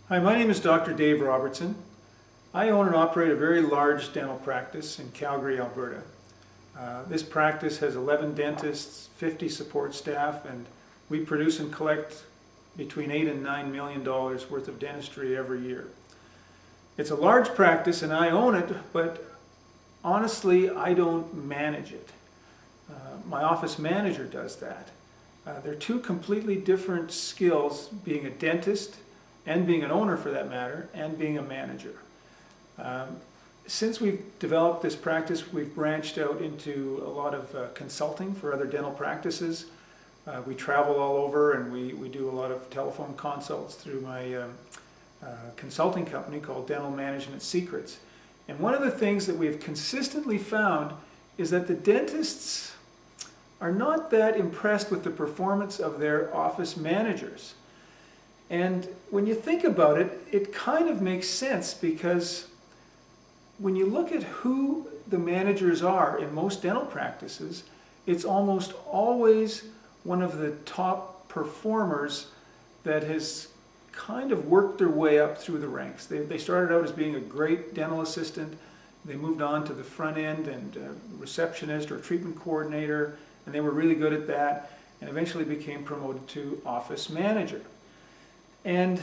Hi, my name is Dr. Dave Robertson. I own and operate a very large dental practice in Calgary, Alberta. This practice has 11 dentists, 50 support staff, and we produce and collect between $8 and $9 million worth of dentistry every year. It's a large practice and I own it, but honestly, I don't manage it. My office manager does that. They're two completely different skills, being a dentist and being an owner for that matter, and being a manager. Since we've developed this practice, we've branched out into a lot of consulting for other dental practices. We travel all over and we do a lot of telephone consults through my consulting company called Dental Management Secrets. And one of the things that we've consistently found is that the dentists are not that impressed with the performance of their office managers. And when you think about it, it kind of makes sense, because when you look at who the managers are in most dental practices, it's almost always one of the top performers that has kind of worked their way up through the ranks. They started out as being a great dental assistant, they moved on to the front end and receptionist or treatment coordinator, and they were really good at that, and eventually became promoted to office manager. And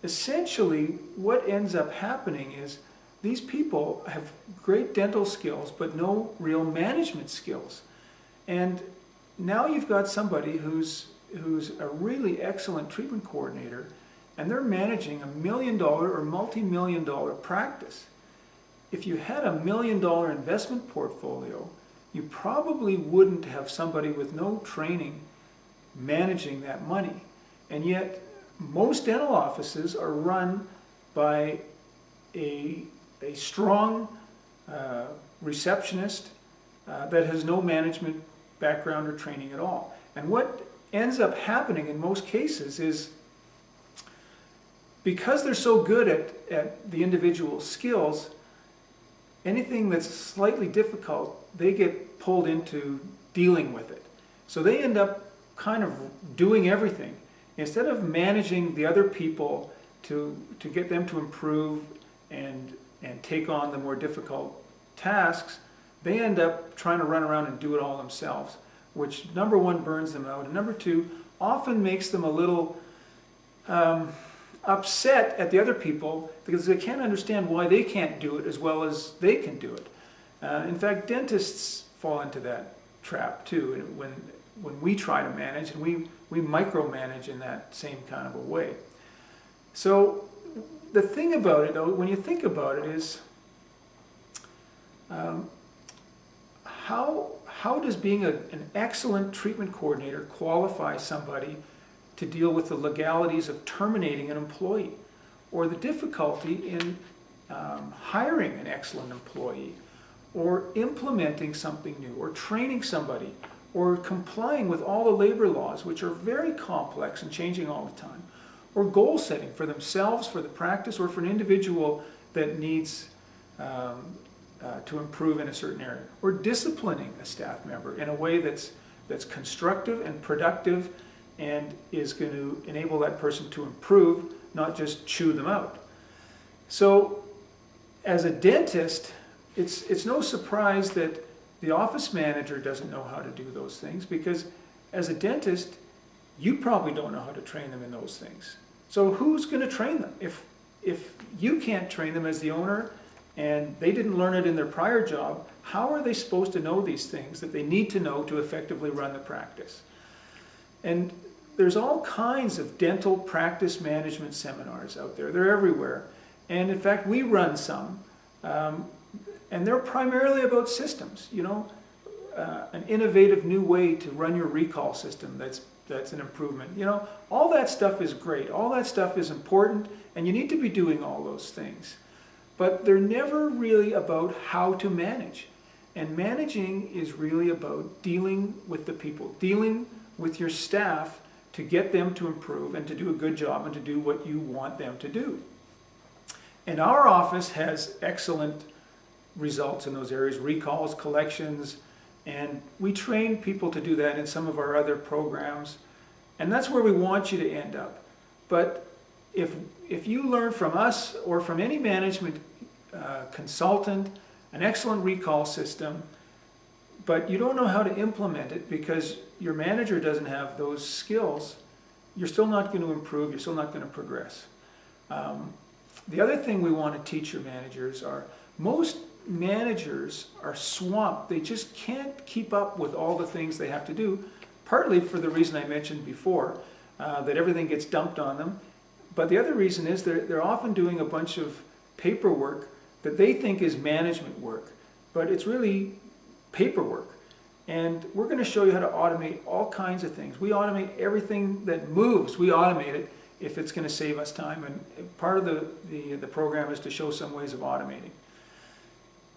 essentially what ends up happening is these people have great dental skills but no real management skills. And now you've got somebody who's a really excellent treatment coordinator, and they're managing $1 million or multi-million dollar practice. If you had $1 million investment portfolio, you probably wouldn't have somebody with no training managing that money. And yet most dental offices are run by a strong receptionist that has no management background or training at all. And what ends up happening in most cases is, because they're so good at the individual skills, anything that's slightly difficult, they get pulled into dealing with it. So they end up kind of doing everything. Instead of managing the other people to get them to improve and take on the more difficult tasks, they end up trying to run around and do it all themselves, which number one, burns them out, and number two, often makes them a little upset at the other people, because they can't understand why they can't do it as well as they can do it. In fact, dentists fall into that trap too, and when we try to manage, and we micromanage in that same kind of a way. So the thing about it, though, when you think about it, is how does being an excellent treatment coordinator qualify somebody to deal with the legalities of terminating an employee, or the difficulty in hiring an excellent employee, or implementing something new, or training somebody, or complying with all the labor laws, which are very complex and changing all the time, or goal setting for themselves, for the practice, or for an individual that needs to improve in a certain area, or disciplining a staff member in a way that's constructive and productive and is going to enable that person to improve, not just chew them out. So as a dentist, it's no surprise that the office manager doesn't know how to do those things, because as a dentist, you probably don't know how to train them in those things. So who's going to train them? If you can't train them as the owner, and they didn't learn it in their prior job, how are they supposed to know these things that they need to know to effectively run the practice? And there's all kinds of dental practice management seminars out there. They're everywhere. And in fact, we run some. And they're primarily about systems, an innovative new way to run your recall system that's an improvement. All that stuff is great. All that stuff is important, and you need to be doing all those things. But they're never really about how to manage. And managing is really about dealing with the people, dealing with your staff to get them to improve and to do a good job and to do what you want them to do. And our office has excellent results in those areas, recalls, collections, and we train people to do that in some of our other programs, and that's where we want you to end up. But if you learn from us or from any management consultant an excellent recall system, but you don't know how to implement it because your manager doesn't have those skills, you're still not going to improve, you're still not going to progress. The other thing we want to teach your managers are, most managers are swamped. They just can't keep up with all the things they have to do, partly for the reason I mentioned before, that everything gets dumped on them. But the other reason is they're often doing a bunch of paperwork that they think is management work, but it's really paperwork. And we're going to show you how to automate all kinds of things. We automate everything that moves. We automate it if it's going to save us time. And part of the program is to show some ways of automating.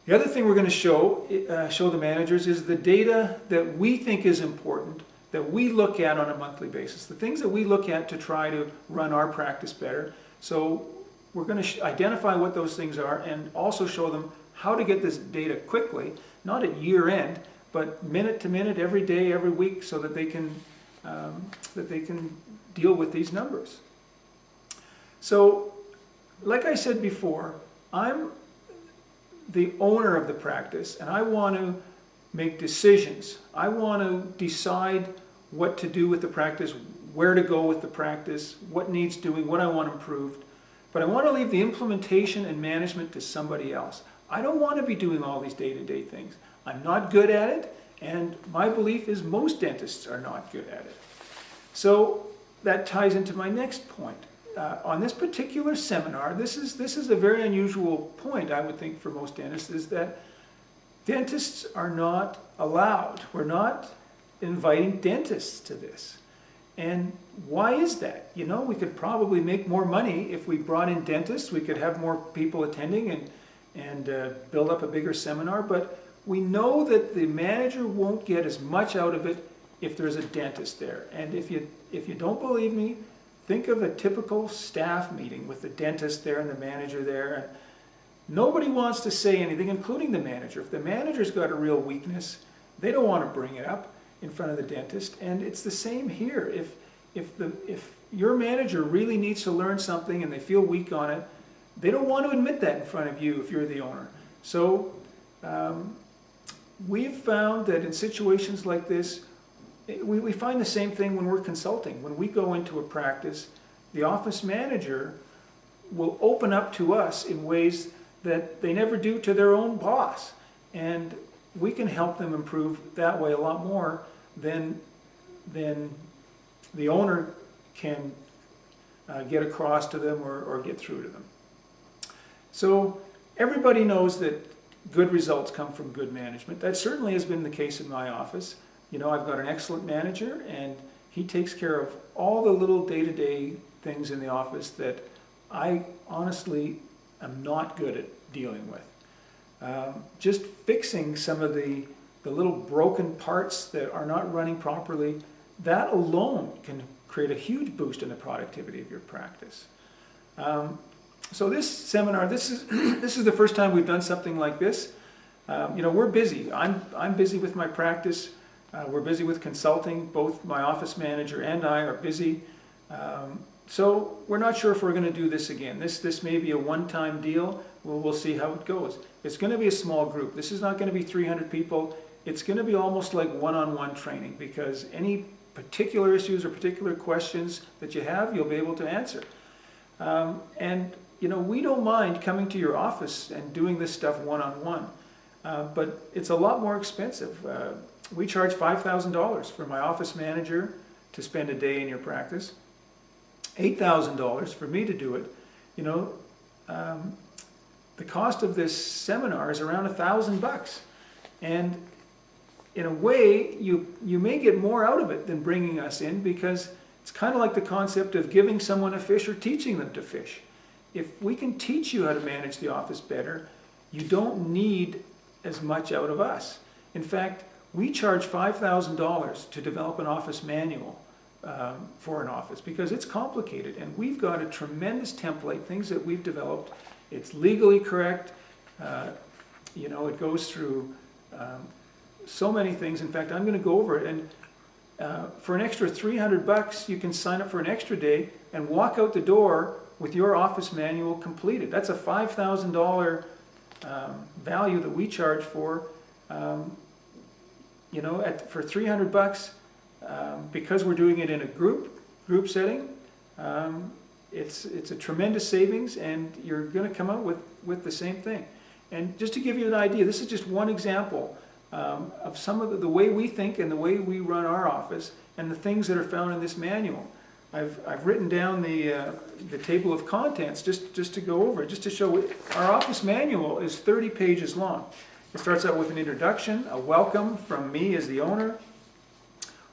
The other thing we're going to show the managers is the data that we think is important, that we look at on a monthly basis, the things that we look at to try to run our practice better. So we're going to identify what those things are and also show them how to get this data quickly, not at year end, but minute to minute, every day, every week, so that they can deal with these numbers. So, like I said before, I'm the owner of the practice, and I want to make decisions. I want to decide what to do with the practice, where to go with the practice, what needs doing, what I want improved. But I want to leave the implementation and management to somebody else. I don't want to be doing all these day-to-day things. I'm not good at it, and my belief is most dentists are not good at it. So that ties into my next point. On this particular seminar, this is a very unusual point, I would think, for most dentists, is that dentists are not allowed. We're not inviting dentists to this. And why is that? You know, we could probably make more money if we brought in dentists. We could have more people attending and build up a bigger seminar, but we know that the manager won't get as much out of it if there's a dentist there. And if you don't believe me, think of a typical staff meeting with the dentist there and the manager there. And nobody wants to say anything, including the manager. If the manager's got a real weakness, they don't want to bring it up in front of the dentist. And it's the same here. If your manager really needs to learn something and they feel weak on it, they don't want to admit that in front of you if you're the owner. So we've found that in situations like this, we find the same thing when we're consulting. When we go into a practice, the office manager will open up to us in ways that they never do to their own boss. And we can help them improve that way a lot more than the owner can get across to them or get through to them. So everybody knows that good results come from good management. That certainly has been the case in my office. You know, I've got an excellent manager, and he takes care of all the little day-to-day things in the office that I honestly am not good at dealing with. Just fixing some of the little broken parts that are not running properly, that alone can create a huge boost in the productivity of your practice. So this seminar, this is the first time we've done something like this. You know, we're busy. I'm busy with my practice. We're busy with consulting. Both my office manager and I are busy. So we're not sure if we're going to do this again. This may be a one-time deal. We'll see how it goes. It's going to be a small group. This is not going to be 300 people. It's going to be almost like one-on-one training, because any particular issues or particular questions that you have, you'll be able to answer. And you know, we don't mind coming to your office and doing this stuff one-on-one, but it's a lot more expensive. We charge $5,000 for my office manager to spend a day in your practice, $8,000 for me to do it. You know, the cost of this seminar is around $1,000, and in a way, you may get more out of it than bringing us in, because it's kind of like the concept of giving someone a fish or teaching them to fish. If we can teach you how to manage the office better, you don't need as much out of us. In fact, we charge $5,000 to develop an office manual for an office, because it's complicated, and we've got a tremendous template, things that we've developed. It's legally correct. You know, it goes through so many things. In fact, I'm going to go over it, and for an extra $300, you can sign up for an extra day and walk out the door with your office manual completed. That's a $5,000 value that we charge for, for $300, because we're doing it in a group setting. It's a tremendous savings, and you're going to come out with the same thing. And just to give you an idea, this is just one example of some of the way we think and the way we run our office and the things that are found in this manual. I've written down the table of contents just to go over it, just to show our office manual is 30 pages long. It starts out with an introduction, a welcome from me as the owner,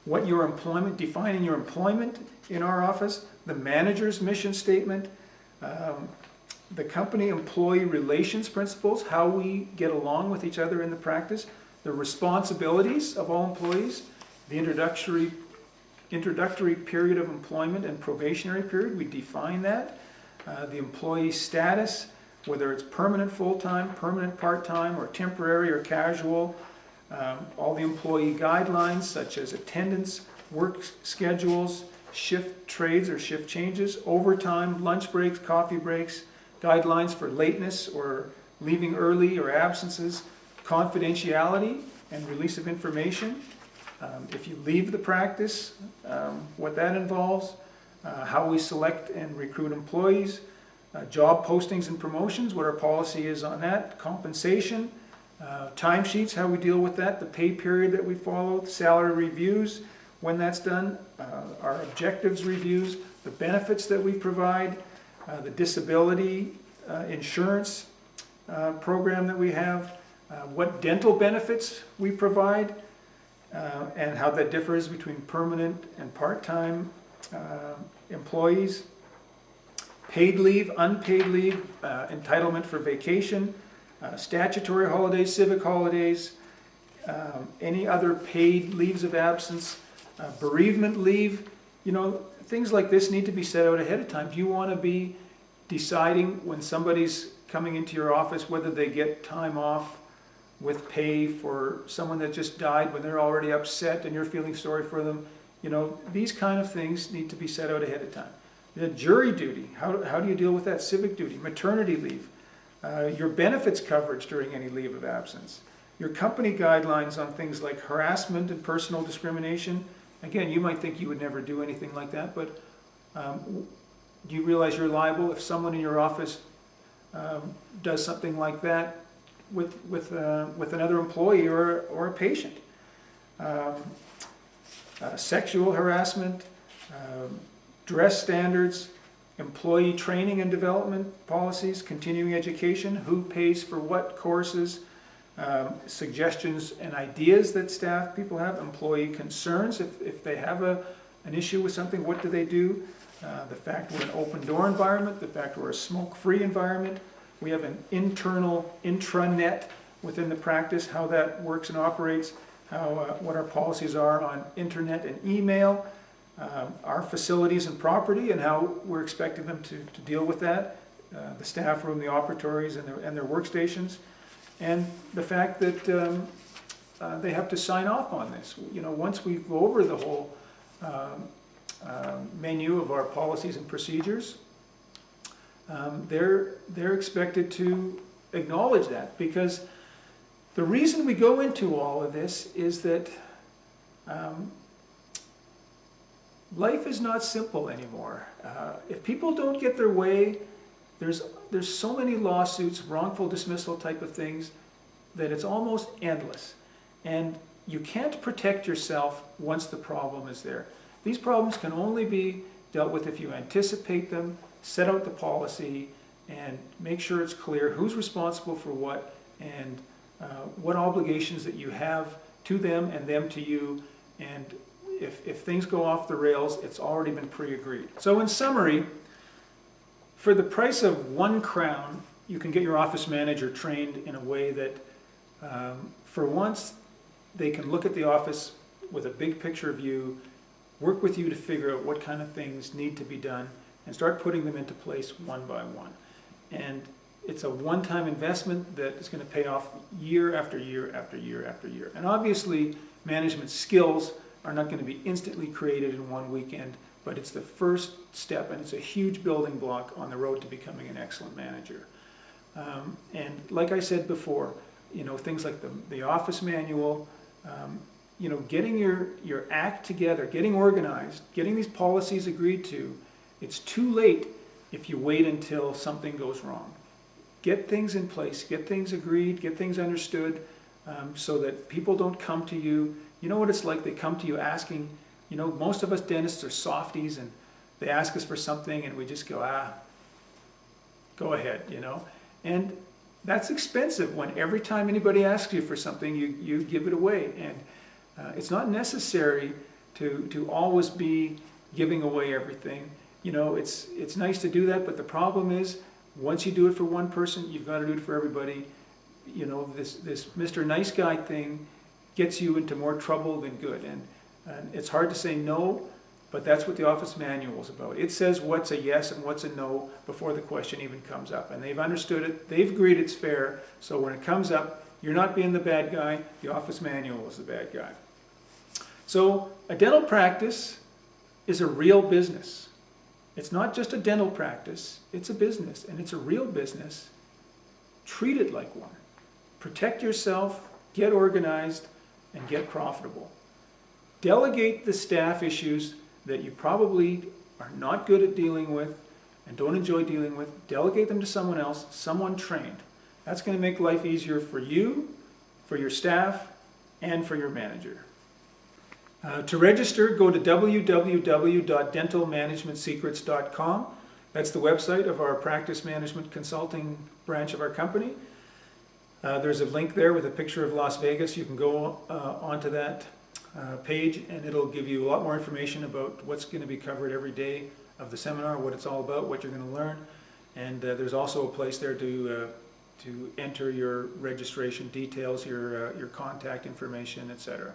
defining your employment in our office, the manager's mission statement, the company employee relations principles, how we get along with each other in the practice, the responsibilities of all employees, the introductory period of employment and probationary period, we define that, the employee status, whether it's permanent full-time, permanent part-time, or temporary or casual, all the employee guidelines such as attendance, work schedules, shift trades or shift changes, overtime, lunch breaks, coffee breaks, guidelines for lateness or leaving early or absences, confidentiality and release of information. If you leave the practice, what that involves, how we select and recruit employees, job postings and promotions, what our policy is on that, compensation, timesheets, how we deal with that, the pay period that we follow, salary reviews, when that's done, our objectives reviews, the benefits that we provide, the disability insurance program that we have, what dental benefits we provide, and how that differs between permanent and part-time employees, paid leave, unpaid leave, entitlement for vacation, statutory holidays, civic holidays, any other paid leaves of absence, bereavement leave. Things like this need to be set out ahead of time. Do you want to be deciding when somebody's coming into your office whether they get time off with pay for someone that just died when they're already upset and you're feeling sorry for them? These kind of things need to be set out ahead of time. The jury duty, how do you deal with that? Civic duty, maternity leave, your benefits coverage during any leave of absence, your company guidelines on things like harassment and personal discrimination. Again, you might think you would never do anything like that, but do you realize you're liable if someone in your office does something like that with another employee or a patient? Sexual harassment, dress standards, employee training and development policies, continuing education, who pays for what courses, suggestions and ideas that staff people have, employee concerns, if they have an issue with something, what do they do? The fact we're an open door environment, the fact we're a smoke-free environment, we have an internal intranet within the practice, how that works and operates, what our policies are on internet and email, our facilities and property and how we're expecting them to deal with that, the staff room, the operatories and their workstations, and the fact that they have to sign off on this. Once we go over the whole menu of our policies and procedures, they're expected to acknowledge that, because the reason we go into all of this is that life is not simple anymore. If people don't get their way, there's so many lawsuits, wrongful dismissal type of things, that it's almost endless. And you can't protect yourself once the problem is there. These problems can only be dealt with if you anticipate them, set out the policy, and make sure it's clear who's responsible for what, and what obligations that you have to them and them to you. And if things go off the rails, it's already been pre-agreed. So in summary, for the price of £1, you can get your office manager trained in a way that for once they can look at the office with a big picture view, work with you to figure out what kind of things need to be done, and start putting them into place one by one. And it's a one-time investment that is going to pay off year after year after year after year. And obviously, management skills are not going to be instantly created in one weekend, but it's the first step, and it's a huge building block on the road to becoming an excellent manager. And like I said before, things like the office manual, getting your act together, getting organized, getting these policies agreed to. It's too late if you wait until something goes wrong. Get things in place, get things agreed, get things understood, so that people don't come to you. You know what it's like? They come to you asking, most of us dentists are softies, and they ask us for something and we just go, go ahead, And that's expensive when every time anybody asks you for something, you give it away. And it's not necessary to always be giving away everything. It's nice to do that, but the problem is, once you do it for one person, you've got to do it for everybody. This Mr. Nice Guy thing gets you into more trouble than good. And it's hard to say no, but that's what the office manual is about. It says what's a yes and what's a no before the question even comes up. And they've understood it, they've agreed it's fair, so when it comes up, you're not being the bad guy, the office manual is the bad guy. So a dental practice is a real business. It's not just a dental practice, it's a business, and it's a real business. Treat it like one. Protect yourself, get organized, and get profitable. Delegate the staff issues that you probably are not good at dealing with and don't enjoy dealing with. Delegate them to someone else, someone trained. That's going to make life easier for you, for your staff, and for your manager. To register, go to www.dentalmanagementsecrets.com. That's the website of our practice management consulting branch of our company. There's a link there with a picture of Las Vegas. You can go onto that page, and it'll give you a lot more information about what's going to be covered every day of the seminar, what it's all about, what you're going to learn. And there's also a place there to enter your registration details, your contact information, etc.